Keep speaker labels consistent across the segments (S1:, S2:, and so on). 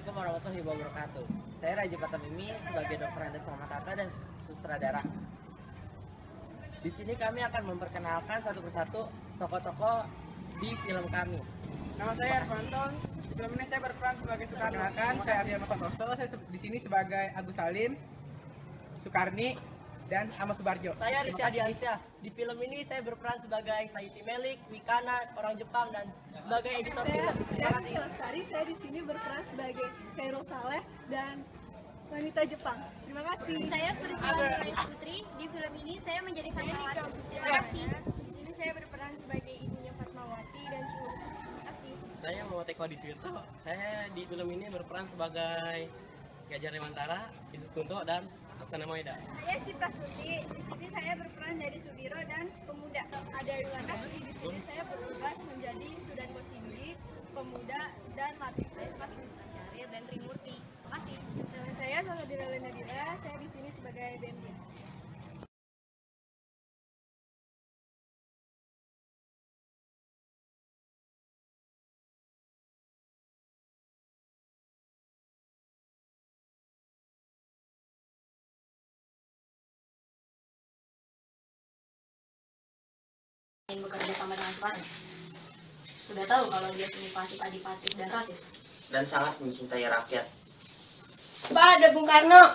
S1: Assalamualaikum warahmatullahi wabarakatuh. Saya Raja Patamimi sebagai Dokter Andes Muhammad dan sutradara. Di sini kami akan memperkenalkan satu persatu tokoh-tokoh di film kami.
S2: Nama saya Arfanto. Di film ini saya berperan sebagai Sukarni. Saya Arya Nofantoso. Saya di sini sebagai Agus Salim, Sukarni, dan Ahmad Subarjo.
S3: Saya Rizky Adiansyah. Di film ini saya berperan sebagai Saiti Melik, Wikana, orang Jepang, dan sebagai editor film. Terima kasih.
S4: Saya Lestari, saya di sini berperan sebagai Khairul Saleh dan wanita Jepang. Terima kasih.
S5: Saya Priscilla Putri. Di film ini saya menjadi Fatmawati. Terima kasih.
S4: Di sini saya berperan sebagai ibunya Fatmawati dan Suruh. Terima kasih.
S3: Saya Muhammad Eko Diswirto. Saya di film ini berperan sebagai Ki Hajar Dewantara, Yusuf Kunto, dan Aksana Maeda.
S5: Saya Esti Prastuti. Di sini saya berperan jadi Sudiro dan pemuda.
S4: Ada Yuwana. Di sini saya bertugas menjadi Sudan Kosindi, pemuda dan Latif.
S5: Saya Sepasang Carir dan Trimurti. Terima kasih.
S4: Nama saya Saladina Lenadila. Saya di sini sebagai BMD.
S5: Ingin bekerja sama dengan Soekarno. Sudah tahu kalau dia punya fasik adipatis dan rasis.
S1: Dan sangat mencintai rakyat.
S5: Pak, ada Bung Karno.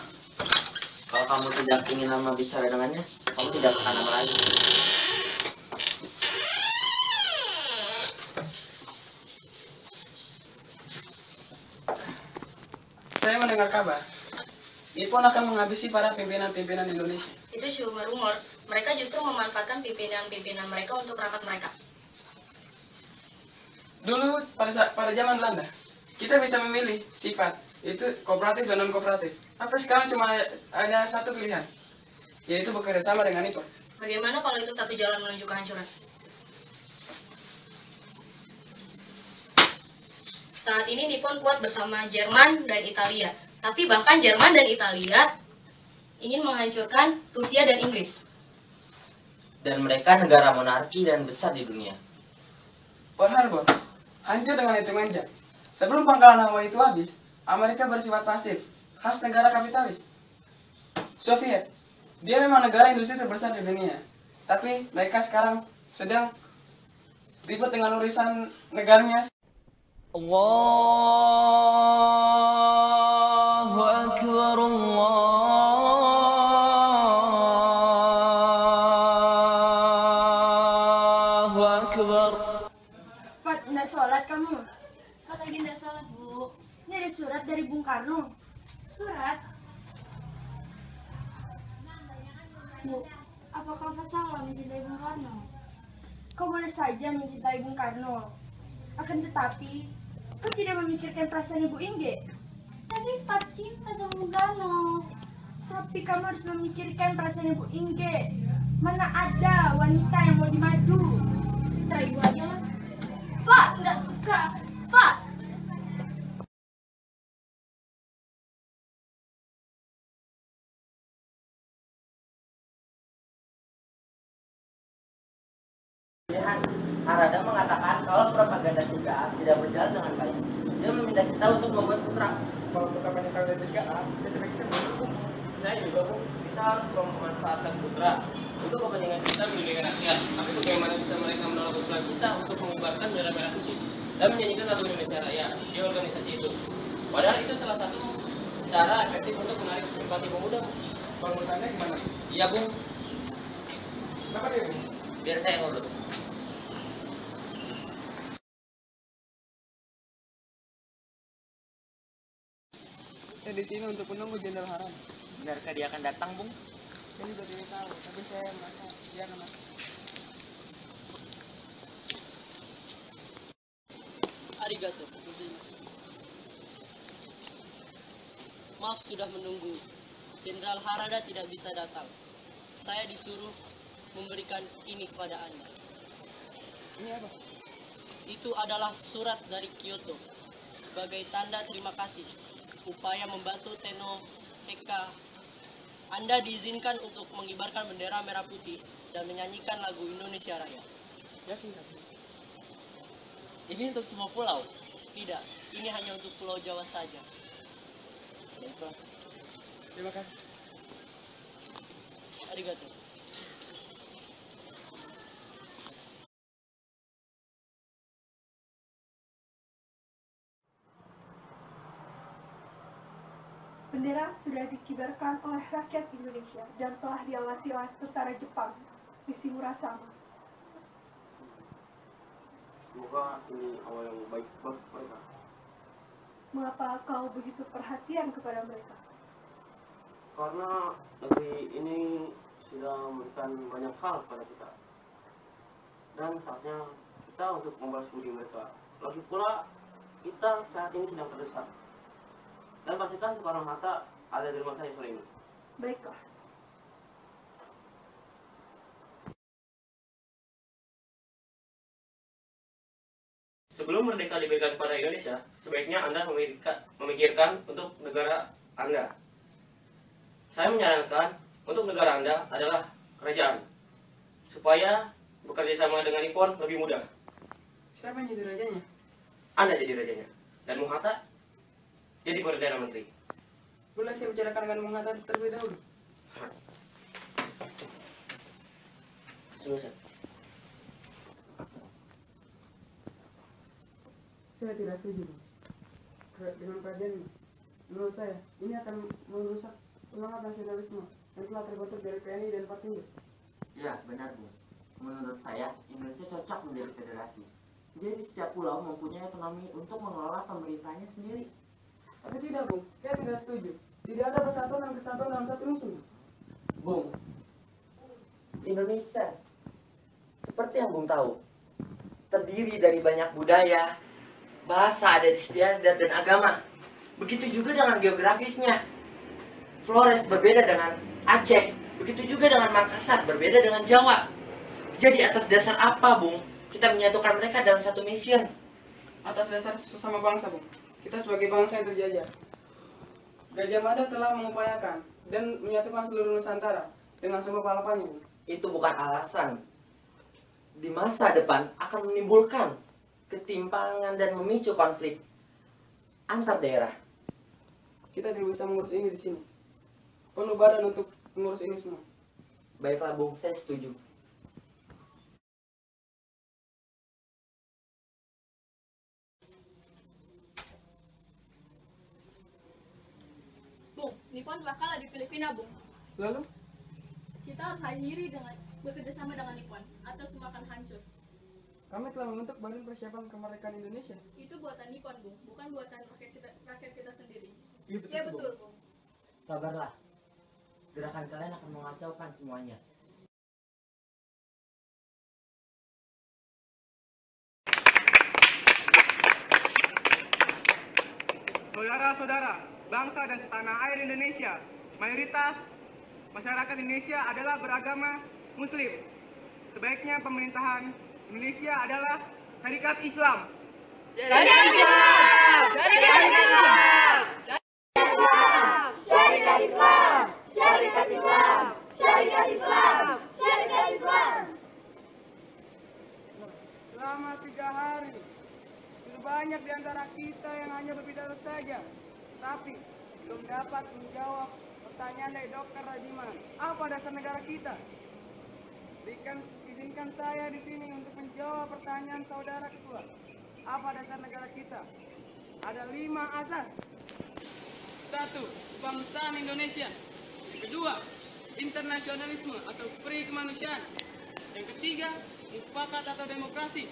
S1: Kalau kamu tidak ingin lama bicara dengannya, kamu tidak akan lama lagi.
S2: Saya mendengar kabar, Nippon akan menghabisi para pimpinan-pimpinan Indonesia.
S5: Itu cuma rumor. Mereka justru memanfaatkan pimpinan-pimpinan mereka untuk rapat mereka.
S2: Dulu pada zaman Belanda, kita bisa memilih sifat, itu kooperatif dan non-kooperatif. Tapi sekarang cuma ada satu pilihan, yaitu bekerja sama dengan Nippon.
S5: Bagaimana kalau itu satu jalan menuju kehancuran? Saat ini Nippon kuat bersama Jerman dan Italia. Tapi bahkan Jerman dan Italia ingin menghancurkan Rusia dan Inggris.
S1: Dan mereka negara monarki dan besar di dunia.
S2: Pearl Harbor hancur dengan hitungan jam. Sebelum pangkalan Hawaii itu habis, Amerika bersifat pasif, khas negara kapitalis. Soviet, dia memang negara industri terbesar di dunia. Tapi mereka sekarang sedang ribet dengan urusan negaranya.
S3: Allahu Akbar, Allahu Akbar.
S4: Fat, nggak sholat kamu?
S5: Kok lagi tidak sholat, Bu?
S4: Ini ada surat dari Bung Karno.
S5: Surat? Bu, apakah Fat salah mencintai Bung Karno?
S4: Kau boleh saja mencintai Bung Karno. Akan tetapi, kau tidak memikirkan perasaan Ibu Ingge.
S5: Tapi Fat cinta sama Bung Karno.
S4: Tapi kamu harus memikirkan perasaan Ibu Ingge. Mana ada wanita yang mau dimadu?
S5: Setelah ibu aja lah.
S4: Fat!
S5: Nggak suka.
S4: Fat!
S1: Harada mengatakan kalau propaganda 3A tidak berjalan dengan baik. Dia meminta kita untuk membuat putra.
S2: Kalau kita propaganda 3A, kita sebaiknya mendukung.
S3: Saya juga, Bu. Kita harus memanfaatkan putra untuk kepentingan kita mendidik rakyat. Tapi bagaimana bisa mereka menolak usaha kita untuk mengibarkan bendera merah putih dan menyanyikan lagu Indonesia Raya di organisasi itu? Padahal itu salah satu cara efektif untuk menarik simpati pemuda.
S2: Kalau menurut Anda gimana?
S3: Iya, Bung.
S2: Kenapa dia, Bu?
S1: Biar saya ngurus.
S2: Saya di sini untuk menunggu Jenderal Haram.
S1: Benarkah dia akan datang, Bung?
S2: Saya juga tidak tahu, tapi saya merasa dia akan masuk.
S3: Arigato gozaimasu. Maaf sudah menunggu. Jenderal Harada tidak bisa datang. Saya disuruh memberikan ini kepada Anda.
S2: Ini apa?
S3: Itu adalah surat dari Kyoto sebagai tanda terima kasih upaya membantu Tenno Eka. Anda diizinkan untuk mengibarkan bendera merah putih dan menyanyikan lagu Indonesia Raya.
S2: Yakin?
S3: Ini untuk semua pulau? Tidak, ini hanya untuk Pulau Jawa saja.
S2: Terima kasih.
S3: Arigato.
S4: Bendera sudah dikibarkan oleh rakyat Indonesia dan telah diawasi oleh tentara Jepang di Simurasama.
S3: Semoga ini awal yang baik buat mereka.
S4: Mengapa kau begitu perhatian kepada mereka?
S3: Karena negeri ini sudah memberikan banyak hal pada kita. Dan saatnya kita untuk membalas budi mereka. Lagi pula, kita saat ini sedang terdesak. Dan pastikan Soekarno-Hatta ada di rumah saya sore ini.
S4: Baiklah.
S3: Sebelum merdeka diberikan kepada Indonesia, sebaiknya Anda memikirkan untuk negara Anda. Saya menyarankan untuk negara Anda adalah kerajaan, supaya bekerja sama dengan Nippon lebih mudah.
S2: Siapa yang jadi rajanya?
S3: Anda jadi rajanya, dan Bung Hatta jadi Perdana Menteri.
S2: Boleh saya bicarakan dengan Bung Hatta terlebih dahulu?
S3: Selesai.
S2: Saya tidak setuju, Bung. Dengan kerajaan ini. Menurut saya, ini akan merusak semangat nasionalisme yang telah terbentuk dari TNI dan Partindo.
S1: Ya, benar, Bu. Menurut saya, Indonesia cocok menjadi federasi. Jadi setiap pulau mempunyai otonomi untuk mengelola pemerintahnya sendiri.
S2: Tapi tidak, Bung. Saya tidak setuju. Tidak ada persatuan dan kesatuan dalam satu musuh.
S1: Bung, Indonesia, seperti yang Bung tahu, terdiri dari banyak budaya, bahasa, adat istiadat, dan agama. Begitu juga dengan geografisnya. Flores berbeda dengan Aceh, begitu juga dengan Makassar, berbeda dengan Jawa. Jadi atas dasar apa, Bung, kita menyatukan mereka dalam satu mission?
S2: Atas dasar sesama bangsa, Bung. Kita sebagai bangsa yang terjajah. Gajah Mada telah mengupayakan dan menyatukan seluruh Nusantara dengan semua palapanya, Bung.
S1: Itu bukan alasan. Di masa depan akan menimbulkan ketimpangan dan memicu konflik antar daerah.
S2: Kita tidak bisa mengurus ini di sini. Perlu badan untuk mengurus ini semua.
S1: Baiklah, Bung, saya setuju.
S6: Bung, Nippon telah kalah di Filipina, Bung.
S2: Lalu,
S6: Kita harus akhiri dengan bekerja sama dengan Nippon, atau semua akan hancur.
S2: kami telah membentuk Badan Persiapan Kemerdekaan Indonesia.
S6: Itu buatan Nippon, Bung, bukan buatan rakyat kita sendiri.
S2: Iya,
S6: Ya betul, Bung.
S1: Sabarlah. Gerakan kalian akan mengacaukan semuanya.
S7: Saudara-saudara, bangsa dan setanah air Indonesia, mayoritas masyarakat Indonesia adalah beragama Muslim. Sebaiknya pemerintahan Indonesia adalah syarikat Islam. Selama 3 hari, sudah banyak di antara kita yang hanya berbicara saja, tapi belum dapat menjawab pertanyaan dari Dr. Rajiman. Apa dasar negara kita? Izinkan saya di sini untuk menjawab pertanyaan saudara ketua. Apa dasar negara kita? Ada 5 asas. 1. Kebangsaan Indonesia. Kedua, internasionalisme atau peri kemanusiaan. Yang ketiga, mufakat atau demokrasi.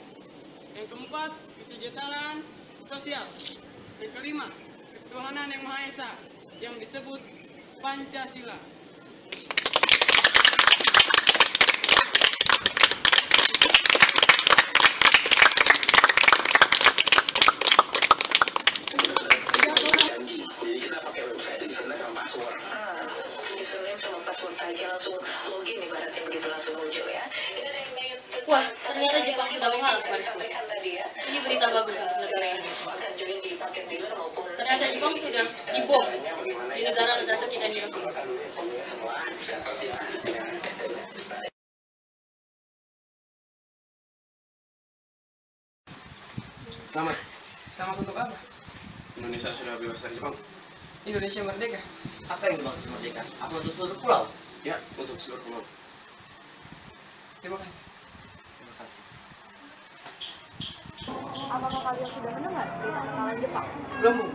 S7: Yang keempat, kesejahteraan sosial. Yang kelima, ketuhanan yang Maha Esa yang disebut Pancasila.
S8: Jadi kita pakai website username sama password. Username sama password aja langsung login ibaratnya begitu langsung muncul ya. Ini ada yang ingin
S5: Wah, ternyata Jepang sudah mengalah, Pak Rizky.
S8: sampaikan tadi ya.
S5: Ini berita bagus untuk negara Indonesia.
S8: Akan join di paket dealer maupun
S5: Ternyata Jepang sudah dibom di negara Nagasaki dan Hiroshima.
S8: semua
S3: Selamat.
S2: Selamat untuk apa?
S3: Indonesia sudah bebas dari Jepang.
S2: Indonesia merdeka.
S1: Apa yang dimaksud merdeka? Apa untuk seluruh pulau?
S9: Ya, untuk seluruh pulau.
S2: Terima kasih.
S1: Terima kasih.
S5: Apakah kalian sudah mendengar berita kekalahan Jepang?
S2: Belum, Bu.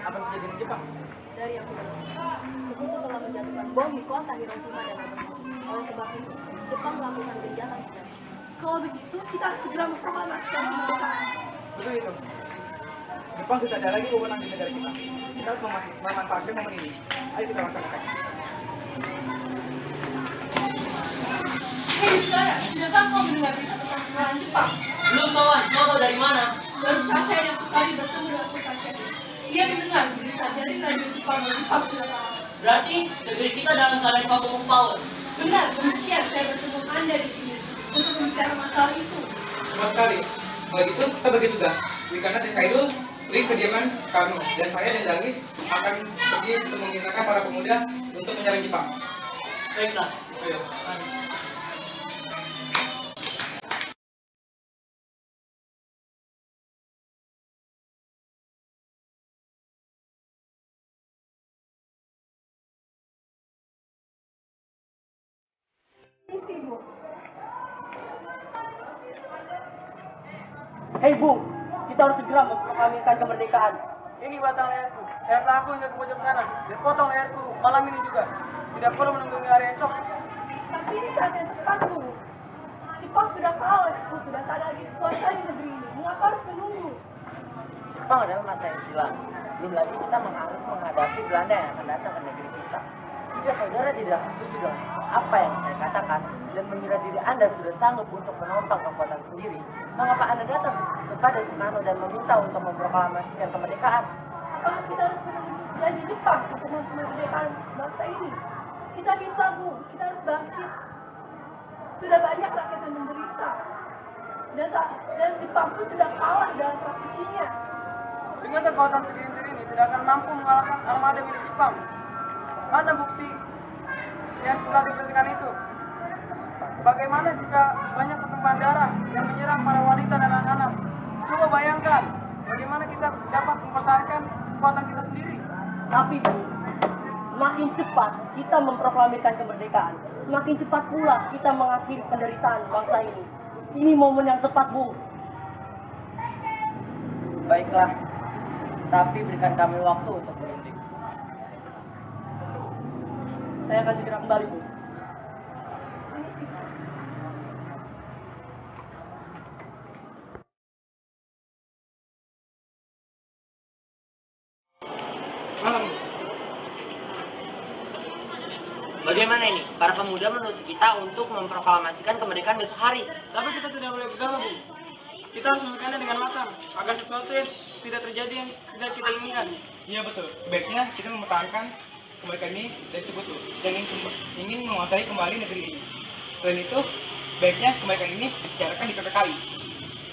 S2: Apa yang terjadi di Jepang?
S5: Dari yang kudengar, sekutu telah menjatuhkan bom di kota Hiroshima dan Nagasaki. Oleh sebab itu, Jepang melakukan gencatan senjata.
S4: Kalau begitu, kita harus segera memproklamasikan kemerdekaan.
S7: Betul itu. Jepang tidak ada lagi wewenang di negara kita. Kita harus memanfaatkan momen ini. Ayo kita laksanakan.
S4: Hei saudara, sudahkah kau mendengar berita tentang kekalahan Jepang?
S1: Belum kawan, kau tahu dari mana?
S4: Baru saja saya dan Sukari bertemu dengan Sultan Syekh. Ia mendengar berita dari radio Jepang bahwa Jepang sudah kalah.
S1: Berarti negeri kita dalam keadaan vacuum power.
S4: Benar, demikian saya bertemu Anda di sini untuk membicarakan masalah itu.
S7: Tepat sekali. Kalau gitu, kita bagi tugas. Wikana dan Kaidul beri kediaman Karno. Dan saya dan Darwis akan pergi untuk memintakan para pemuda untuk menyerang Jepang.
S1: Baiklah.
S7: Ayo.
S4: Isi, Bu.
S3: Hei Bung, kita harus segera memproklamasikan kemerdekaan.
S2: Ini batang leherku. Leherlah aku hingga ke pojok sana. Dan potong leherku malam ini juga. Tidak perlu menunggu hingga hari esok.
S4: Tapi ini saat yang tepat, Bu. Jepang sudah kalah, sekutu dan tak ada lagi kekuasaan di negeri ini. Mengapa harus menunggu?
S1: Jepang adalah masa yang silam. Belum lagi kita harus menghadapi Belanda yang akan datang ke negeri kita. Jika saudara tidak setuju dengan apa yang saya katakan dan mengira diri Anda sudah sanggup untuk menopang kekuatan sendiri, mengapa Anda datang kepada Soekarno dan meminta untuk memproklamasikan kemerdekaan?
S4: Apakah kita harus menunggu janji Jepang untuk memerdekakan bangsa ini? Kita bisa, Bu. Kita harus bangkit. Sudah banyak rakyat yang menderita. Dan Jepang pun sudah kalah dalam perang sucinya.
S2: Dengan kekuatan segelintir ini tidak akan mampu mengalahkan armada milik Jepang. Mana bukti yang telah diberikan itu? Bagaimana jika banyak pertumpahan darah yang menyerang para wanita dan anak-anak? Coba bayangkan, bagaimana kita dapat mempertahankan kekuatan kita sendiri.
S3: Tapi Bu, semakin cepat kita memproklamasikan kemerdekaan, semakin cepat pula kita mengakhiri penderitaan bangsa ini. Ini momen yang tepat, Bung.
S1: Baiklah, tapi berikan kami waktu untuk berunding.
S3: Saya akan segera kembali, Bu.
S7: Malam.
S1: Bagaimana ini? Para pemuda menuntut kita untuk memproklamasikan kemerdekaan besok hari.
S2: Tapi kita tidak boleh bergaul, Bu. Kita harus memikirkannya dengan matang, agar sesuatu yang tidak terjadi yang tidak kita inginkan.
S7: Iya betul. Sebaiknya kita mempertahankan kemerdekaan ini dari sekutu dan ingin menguasai kembali negeri ini. Selain itu, sebaiknya kemerdekaan ini dibicarakan di PPKI.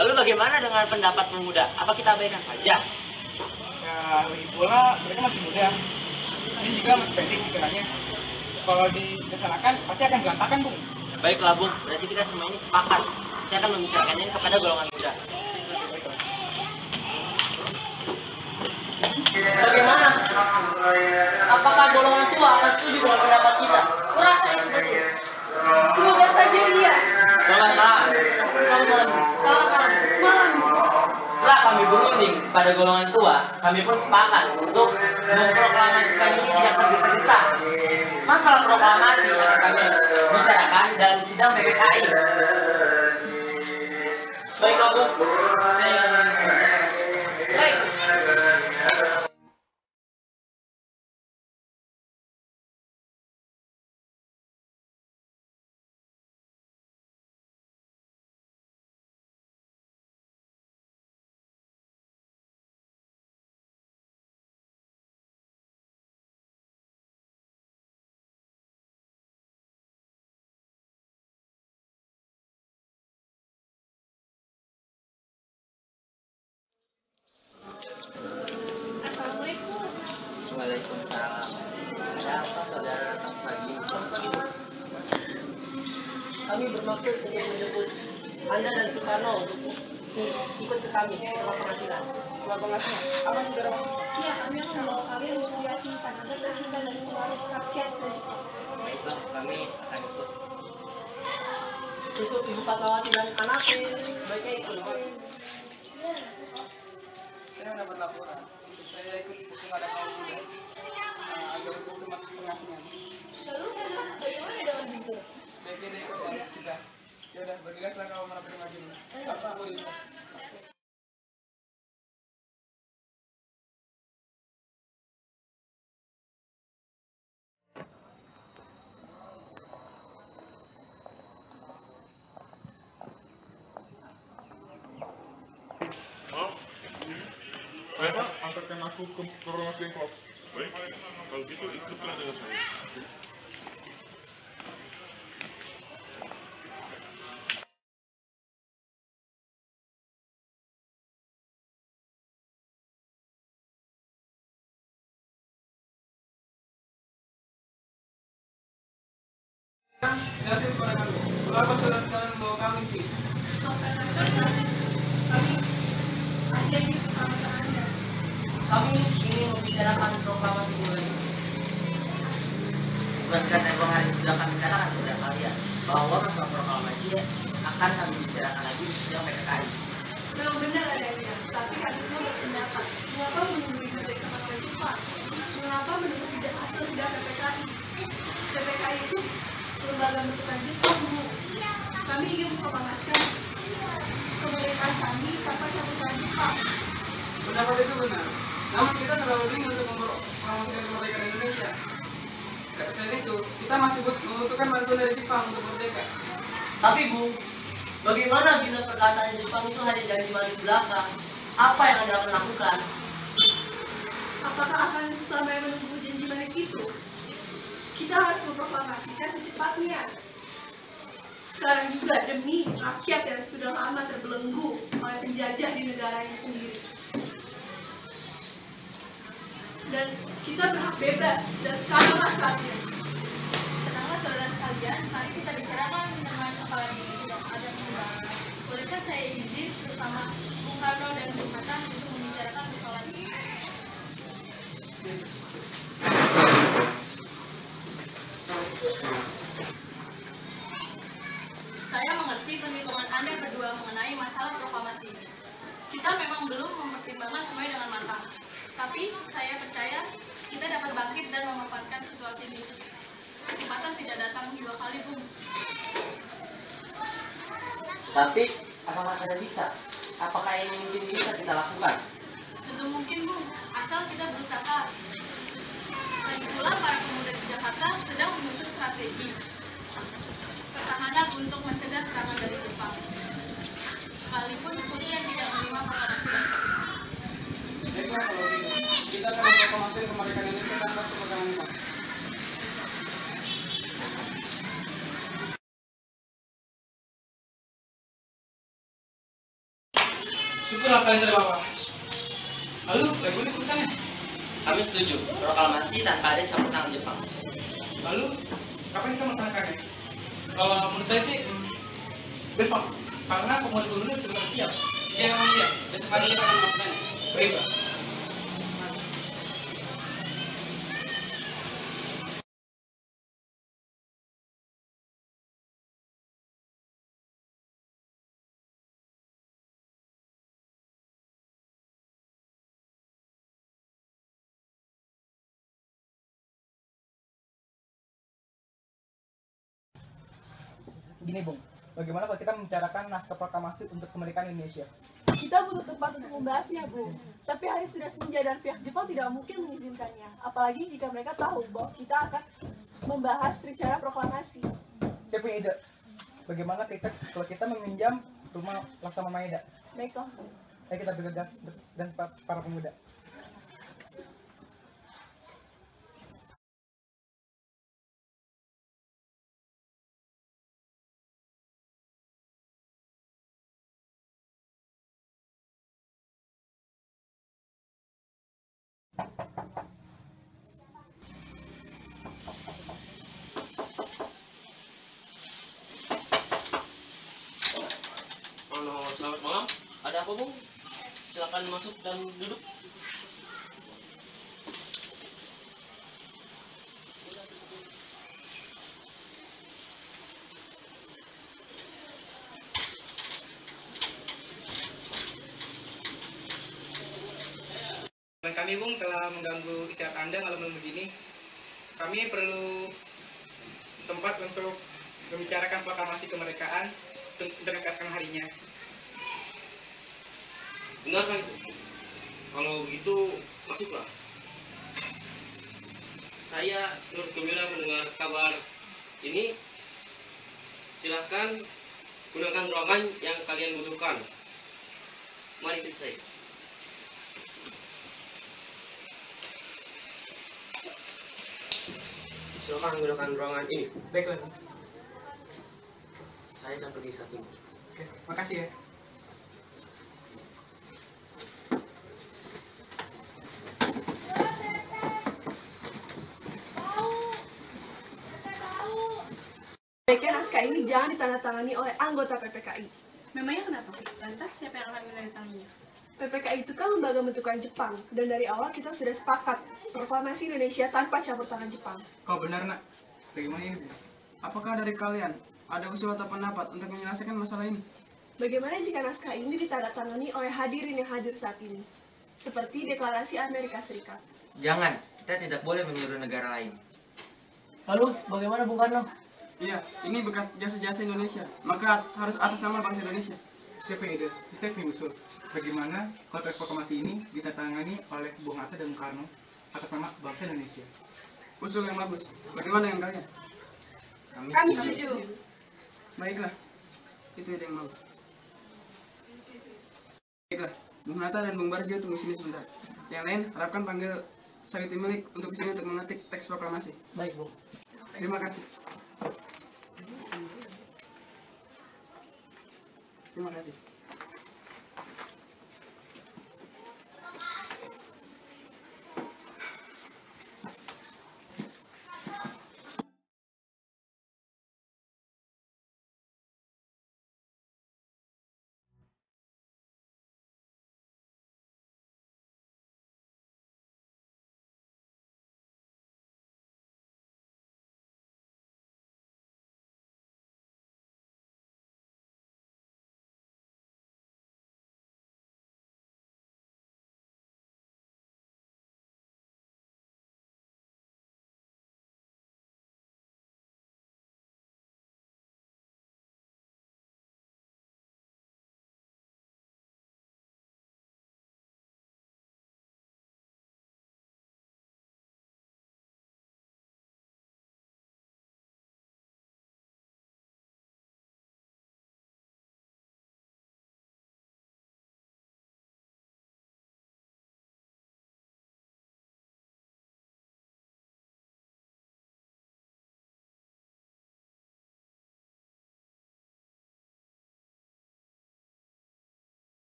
S1: Lalu bagaimana dengan pendapat pemuda? Apa kita abaikan saja?
S7: Ya, lagi pula mereka masih muda. Ini juga masih pendek pikirannya. Kalau dilaksanakan pasti akan berantakan, Bung.
S1: Baiklah, Bung. Berarti kita semua ini sepakat. Saya akan membicarakannya kepada golongan muda. Bagaimana? Apakah golongan tua akan setuju dengan pendapat kita?
S5: Kurasa itu betul.
S4: Semoga saja iya.
S1: Selamat malam. Selamat malam.
S5: Selamat malam.
S4: Malam.
S1: Setelah kami berunding pada golongan tua, kami pun sepakat untuk memproklamasikan ini tidak tergesa-gesa. Masalah proklamasi akan kami bicarakan dalam sidang PPKI. Baiklah, Bu.
S5: Baik.
S4: Assalamualaikum.
S1: Waalaikumsalam. Ada apa saudara datang pagi ini? Selamat pagi, Bu.
S3: Kami bermaksud untuk menjemput Anda dan Soekarno untuk ikut ke kami ke lokasi.
S2: membawa pengasihnya. Apa saudara maksudnya?
S4: Iya, kami akan membawa kalian untuk diasingkan agar terhindar dari pengaruh rakyat dan Jepang.
S1: Baiklah, kami akan ikut.
S7: Cukup Ibu Fatmawati dan anaknya, sebaiknya ikut.
S2: Saya mendapat laporan. Saya ikut kepada kaum muda agar untuk tempat pengasingan.
S4: Lalu bagaimana dengan itu?
S2: Sebaiknya dia ikut dengan kita. Ya udah, bergegaslah kau merapat maju. Apa boleh?
S9: Saya angkatkan aku ke proklamasi yang klub. Baik, kalau gitu ikutlah dengan saya.
S2: Jelasin kepada kami. Mengapa saudara sekalian membawa kami sih?
S1: Kami ingin membicarakan proklamasi mulai. Bukankah tempoh hari sudah kami katakan kepada kalian bahwa masalah proklamasi akan kami bicarakan lagi di sidang PKKI.
S4: Memang benar adanya, tapi kami semua berpendapat. Mengapa menunggu kemerdekaan oleh Jepang? Mengapa menunggu hasil sidang PPKI? PPKI itu lembaga bentukan Jepang, Bu. Kami ingin memproklamasikan kemerdekaan kami tanpa campuran Jepang.
S2: Pendapat itu benar. Namun kita terlalu dini untuk mempromosikan kemerdekaan Indonesia. Selain itu, kita masih membutuhkan bantuan dari Jepang untuk merdeka.
S1: Tapi Bu, bagaimana bila perkataan Jepang itu hanya janji manis belaka? Apa yang Anda akan lakukan?
S4: Apakah akan selamanya menunggu janji manis itu? Kita harus memproklamasikan secepatnya. Sekarang juga demi rakyat yang sudah lama terbelenggu oleh penjajah di negaranya sendiri. Dan kita berhak bebas, dan sekaranglah saatnya.
S6: Tenanglah saudara sekalian, mari kita bicarakan dengan kepala diri yang ada di dalam. Bolehkah saya izin bersama Bung Karno dan Bung Hatta untuk membicarakan persoalan ini? Saya mengerti perhitungan Anda berdua mengenai masalah proklamasi ini. Kita memang belum mempertimbangkan semuanya dengan matang. Tapi saya percaya kita dapat bangkit dan memanfaatkan situasi ini. Kesempatan tidak datang 2 kali, Bung.
S1: Tapi, apakah Anda bisa? Apakah ini mungkin bisa kita lakukan?
S6: Tentu mungkin, Bung, asal kita berusaha. Lagi pula para pemuda di Jakarta sedang menyusun strategi pertahanan untuk mencegah serangan dari Jepang. Sekalipun Putri yang tidak menerima proklamasi bangsa.
S2: Baiklah kalau gitu, kita akan memproklamasikan kemerdekaan Indonesia tanpa kemerdekaan Jepang.
S7: Syukurlah kalian terbawa. Lalu, bagaimana keputusannya?
S1: Kami setuju, proklamasi tanpa ada campur tangan Jepang.
S7: Lalu, kapan kita melaksanakannya? Kalau menurut saya sih, besok. Karena pemuda-pemuda sudah siap.
S2: Iya, memang iya. Besok pagi kita akan melakukannya.
S7: Baik, Pak.
S10: Gini Bung, bagaimana kalau kita membicarakan naskah proklamasi untuk kemerdekaan Indonesia?
S4: Kita butuh tempat untuk membahasnya, Bu. Tapi hari sudah senja dan pihak Jepang tidak mungkin mengizinkannya. Apalagi jika mereka tahu bahwa kita akan membahas rencana proklamasi.
S10: Saya punya ide. Bagaimana kalau kita meminjam rumah Laksamana Maeda?
S4: Baiklah.
S10: Ayo kita bergegas dan para pemuda.
S3: Halo, selamat malam. Ada apa, Bung? silakan masuk dan duduk.
S10: Dan kami Bung telah mengganggu istirahat Anda malam-malam begini. Kami perlu tempat untuk membicarakan proklamasi kemerdekaan untuk keesokan harinya.
S3: Benar kan itu? Kalau begitu masuklah. Saya turut gembira mendengar kabar ini. Silahkan gunakan ruangan yang kalian butuhkan. Mari ikut saya. Silakan gunakan ruangan ini.
S10: Baiklah.
S3: Saya akan pergi satu.
S10: Oke, makasih ya.
S4: Baiknya naskah ini jangan ditandatangani oleh anggota PPKI.
S6: Memangnya kenapa? Lantas siapa yang akan menandatanganinya?
S4: PPKI itu kan lembaga bentukan Jepang, dan dari awal kita sudah sepakat proklamasi Indonesia tanpa campur tangan Jepang.
S2: Kau benar nak. Bagaimana ini? Apakah dari kalian ada usul atau pendapat untuk menyelesaikan masalah ini?
S4: Bagaimana jika naskah ini ditandatangani oleh hadirin yang hadir saat ini? Seperti Deklarasi Amerika Serikat.
S1: Jangan, kita tidak boleh menyuruh negara lain.
S3: Lalu bagaimana Bung Karno?
S2: Iya, ini berkat jasa-jasa Indonesia. Maka harus atas nama bangsa Indonesia.
S10: Siapa ide? Saya punya usul. Bagaimana kalau teks proklamasi ini ditandatangani oleh Bung Hatta dan Bung Karno atas nama bangsa Indonesia?
S2: Usul yang bagus. Bagaimana dengan kalian?
S4: Kami setuju.
S2: Baiklah. Itu ide yang bagus. Baiklah. Bung Hatta dan Bung Barjo tunggu sini sebentar. Yang lain harapkan panggil Sawiti Milik untuk sini untuk mengetik teks proklamasi.
S3: Baik, Bung.
S2: Terima kasih. Terima kasih.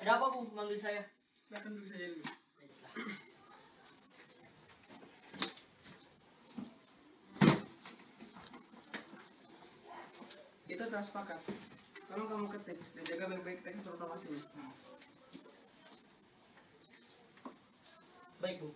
S3: Ada apa, Bung, memanggil saya?
S2: Silakan duduk saja dulu. Kita telah sepakat. Tolong kamu ketik dan jaga baik-baik teks proklamasinya.
S3: Baik, Bung.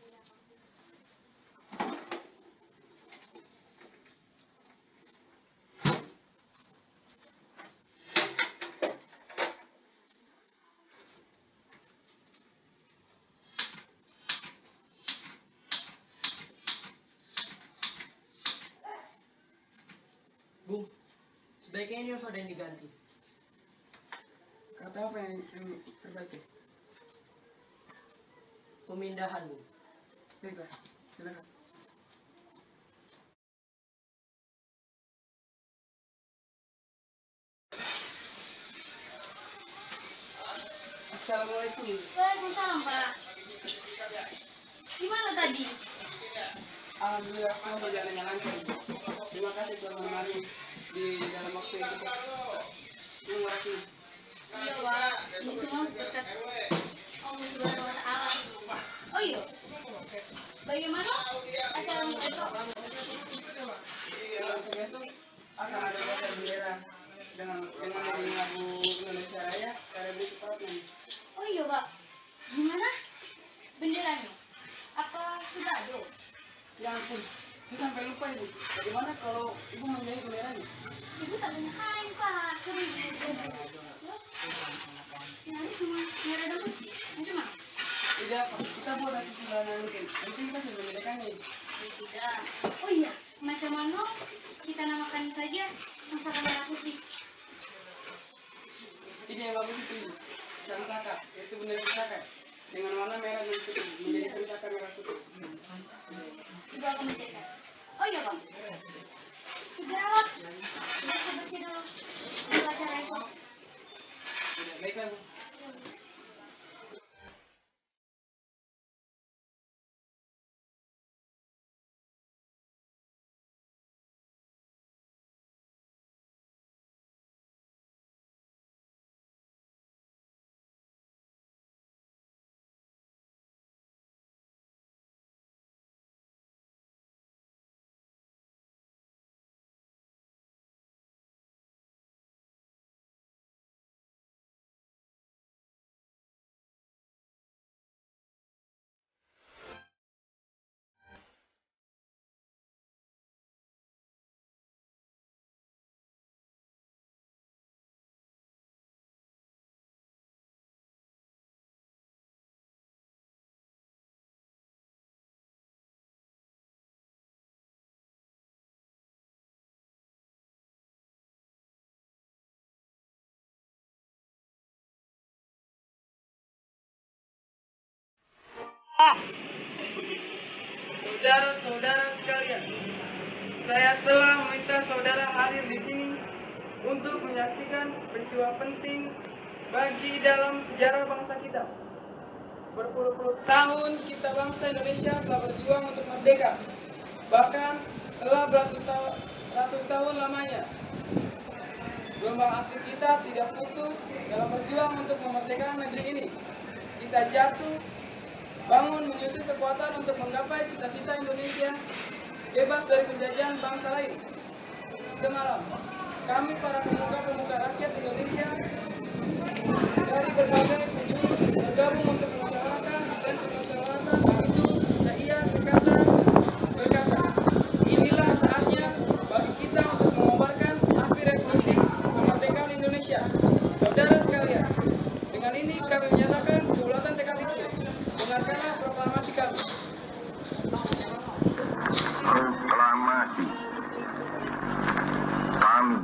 S3: Sebaiknya ini harus ada yang diganti.
S2: Kata apa yang terbaik?
S3: Pemindahan, Bung.
S2: Baiklah, silakan. Assalamualaikum.
S5: Waalaikumsalam, Pak. Gimana tadi?
S2: Alhamdulillah semua berjalan dengan lancar. Terima kasih telah menemani di dalam waktu yang cukup menguras ini.
S5: Iya, Pak. Ini semua berkat Allah Subhanahu wa Ta'ala. Oh iya. Bagaimana acara besok?
S2: Untuk besok akan ada bakar bendera dengan nyanyi lagu Indonesia Raya cara berikut perutnya.
S5: Oh iya, Pak. Gimana benderanya? Apa sudah ada?
S2: Ya ampun, saya sampai lupa ibu. Bagaimana kalau ibu menjadi benderanya?
S5: Ibu tak punya kain, Pak. Ya, ini cuma merah dan putih. Macam mana?
S2: Tidak apa, kita buat hasil sederhana mungkin. Mungkin kita sudah membedakannya.
S5: Tidak. Oh iya, macam mana kita namakan saja Sangsaka Merah Putih.
S2: Ide yang bagus itu ibu. Sangsaka, yaitu bendera pusaka. Dengan warna merah dan putih menjadi Sangsaka Merah Putih.
S5: Ibu akan mencetak. Oh iya, Bang. Segera, Bang. Kita bersih dulu. Untuk acara itu.
S2: Baiklah, Bu.
S7: Saudara-saudara sekalian, saya telah meminta saudara hadir di sini untuk menyaksikan peristiwa penting bagi dalam sejarah bangsa kita. Berpuluh-puluh tahun kita bangsa Indonesia telah berjuang untuk merdeka, bahkan telah beratus tahun lamanya. Gelombang aksi kita tidak putus dalam berjuang untuk memerdekakan negeri ini. Kita jatuh, bangun menyusun kekuatan untuk menggapai cita-cita Indonesia bebas dari penjajahan bangsa lain. Semalam, kami para pemuka-pemuka rakyat Indonesia dari berbagai penjuru bergabung untuk memusyawarahkan dan permusyawaratan itu seia sekata berkata, inilah saatnya bagi kita untuk mengobarkan api revolusi kemerdekaan Indonesia. Saudara sekalian, dengan ini kami menyatakan kedaulatan tekad itu. Dengarkanlah proklamasi kami.
S11: Proklamasi. Kami,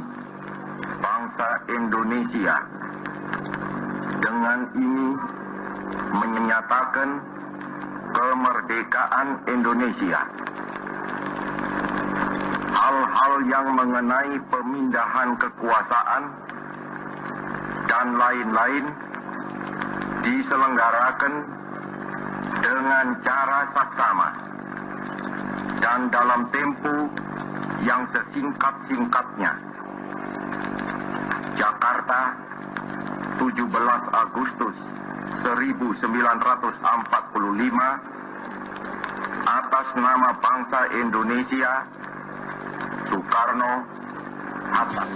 S11: bangsa Indonesia, dengan ini menyatakan kemerdekaan Indonesia. Hal-hal yang mengenai pemindahan kekuasaan dan lain-lain diselenggarakan dengan cara saksama dan dalam tempo yang sesingkat-singkatnya. Jakarta, 17 Agustus 1945, atas nama bangsa Indonesia, Soekarno, Hatta.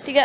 S6: 3